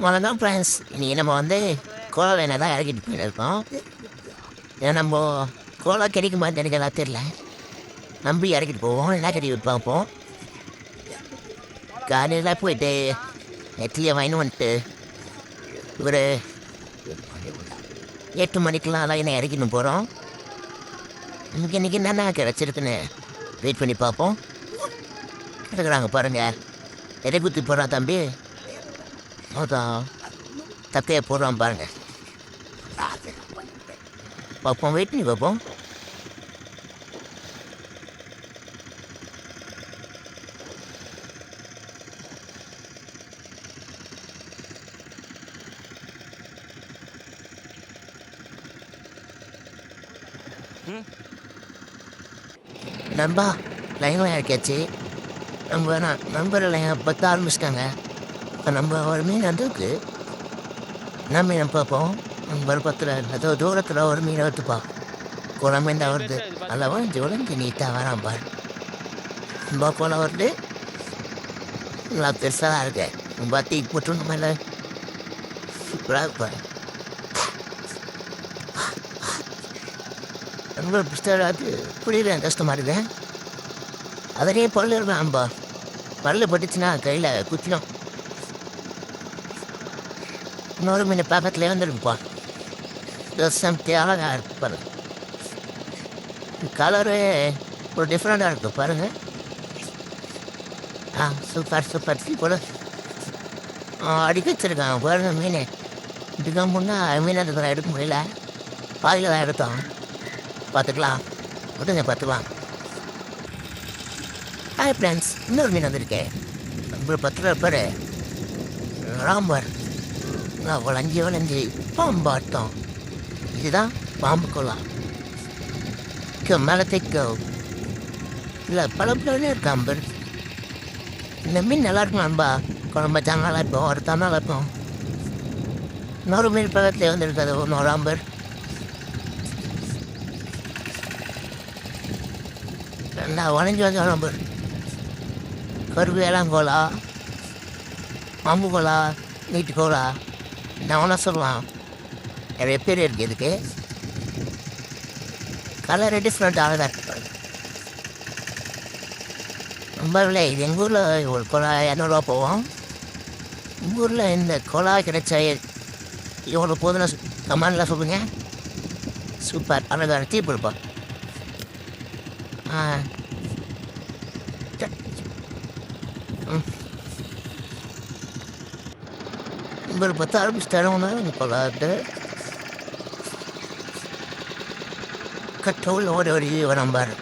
வணக்கம் ஃப்ரெண்ட்ஸ். இன்றைக்கி நம்ம வந்து கோலா வேனை தான் இறக்கிட்டு போயிருக்கோம். ஏன்னா நம்ம கோலா கிடைக்குமான்னு எனக்கு எல்லாம் தெரியல. நம்பி இறக்கிட்டு போவோம், என்ன கிடைக்கு பார்ப்போம். காலையில் போயிட்டு நெட்லியை வாங்கி வந்துட்டு ஒரு 8 மணிக்கெலாம் என்ன இறக்கின்னு போகிறோம். இன்றைக்கி என்னென்ன கிடச்சிருக்குன்னு வெயிட் பண்ணி பார்ப்போம். இருக்கிறாங்க பாருங்கள், எதை குத்தி போடுறா தம்பி. அதான் தக்கையை போடுறான் பாருங்கள். பார்ப்போம், வெயிட் பண்ணி பார்ப்போம். நண்பா லைனாக இறக்கியாச்சு. நம்பர் லைன் பற்ற ஆரம்பிச்சிட்டாங்க. இப்போ நம்ம ஒரு மீன் வந்துருக்கு. என்ன மீன் பார்ப்போம். நம்பர் 10 ஏதோ தூரத்தில் ஒரு மீனை எடுத்துப்பா. குளம் மீன் தான் வருது. நல்லா உடஞ்சி நீட்டாக வரான் பாரு. ரொம்ப குளம் வருது, நல்லா பெருசாக தான் இருக்கு. ரொம்ப தீக்கு போட்டு மேலே சூப்பராக இருப்பாரு. ரொம்ப பிடிச்சாது புரியல, கஷ்டமாக இருக்குது. அதிலே பல்லு இருப்பேன் அம்பா. பல்லு பட்டுச்சுன்னா கையில் குத்திடும். இன்னொரு மீன் பக்கத்துலேயே வந்துருக்குப்பா. அழகாக இருக்கு பாருங்க. கலரு ஒரு டிஃப்ரெண்ட்டாக இருக்குது பாருங்கள். சூப்பர் சூப்பர் போல அடிக்க வச்சுருக்கான் பாருங்க மீன். இதுக்கு முன்னே மீன் எடுக்க முடியல, பாதியில் தான் எடுத்தோம். பார்த்துக்கலாம், விட்டுங்க பார்த்துக்கலாம். ஹாய் ஃப்ரெண்ட்ஸ், இன்னொரு மீன் வந்திருக்கேன். நம்ம 10 பேர் ராம்பர் வளைஞ்சி பாம்பாட்டம். இதுதான் பாம்பு கோலா. மேலே தைக்கோ இல்லை பல பிள்ளைனே இருக்காம்பர். இந்த மீன் நல்லா இருக்கும் நண்பா. குழம்பு வச்சா நல்லா இருக்கும், ஒருத்தா நல்லா இருக்கும். இன்னொரு மீன் பக்கத்தில் வந்துருக்காது ஒன்று ராம்பர். நல்லா வளைஞ்சி வந்து ராம்பர். கருவு இளங்கோலா, பாம்பு கோலா, நீட்டு கோலா, நான் ஒன்றா சொல்லலாம். நிறைய பேர் இருக்குது இதுக்கு. கலர் டிஃப்ரெண்ட்டாக தான் இருக்கு. ரொம்ப விலை. இது எங்கள் ஊரில் ஒரு குழா 200 போவோம். உங்கள் ஊரில் இந்த குழா கிடைச்ச எவ்வளோ போதுன்னு கமாண்டில் சொல்லுங்க. சூப்பர், அழகான டீ கொடுப்பா. ஒரு 10 ஆரம்பிச்சிட்டாருன்னா கொள்ளாட்டு கட்டோல் ஒரு வரான் பாரு.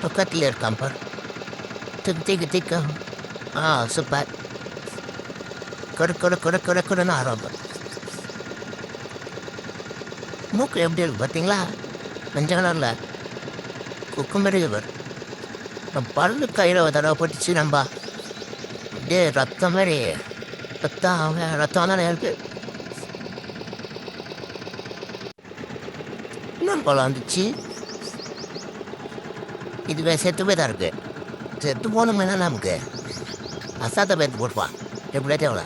பக்கத்தில் இருக்கான் பாரு. திக்க சூப்பர். கொடுன்னு ஆரம்பம். மூக்கு எப்படி இருக்கு பார்த்தீங்களா? மஞ்சள் கலரில் குக்கு மாரி பாரு. பல்லு கையில் தடவை போட்டுச்சு நம்பா. அப்படியே ரத்தம் மாதிரி ரத்தம் தானே இருக்கு. இன்னொரு குளம் வந்துச்சு. இதுவே செத்து போய் தான் இருக்கு. செத்து போகணும்னா நமக்கு அசாத்த பேர்த்து போட்டுப்பான். எப்படியா தேவை.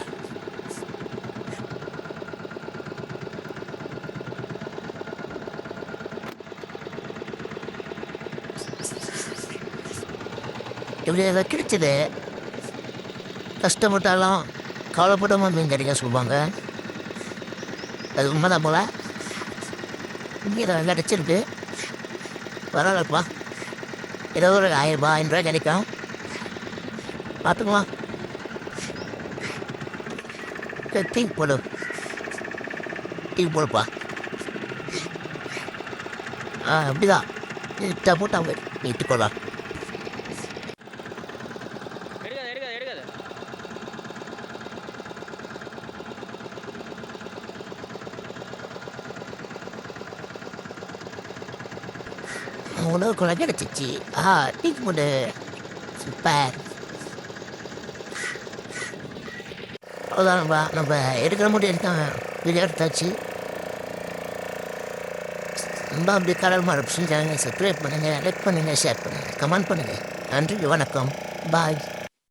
இப்படி ஏதாவது கிடைச்சது. கஷ்டப்பட்டாலும் கவலைப்படாமல் மீன் கிடைக்க சொல்லுவாங்க. அது உண்மைதான் போல். இங்கே தான் கிடச்சிருக்கு. பரவாயில்லப்பா. ஏதோ ஒரு 1000 கிடைக்கும். பார்த்துக்கலாம். டீ போடுப்பா. அப்படிதான் இட்டா போட்டு அவங்க இட்டுக்கொள்ளலாம். உணவு கூட கிடச்சிச்சு. டீ போட்டு சூப்பர். அவ்வளோதான்பா, நம்ம எடுக்கிற மட்டும் எடுத்தாங்க. வீடியோ எடுத்தாச்சு. ரொம்ப அப்படி கடல் மரப்பு செஞ்சாங்க. சப்ஸ்கிரைப் பண்ணுங்கள், லைக் பண்ணுங்கள், ஷேர் பண்ணுங்கள், கமெண்ட் பண்ணுங்கள். நன்றி, வணக்கம், பாய்.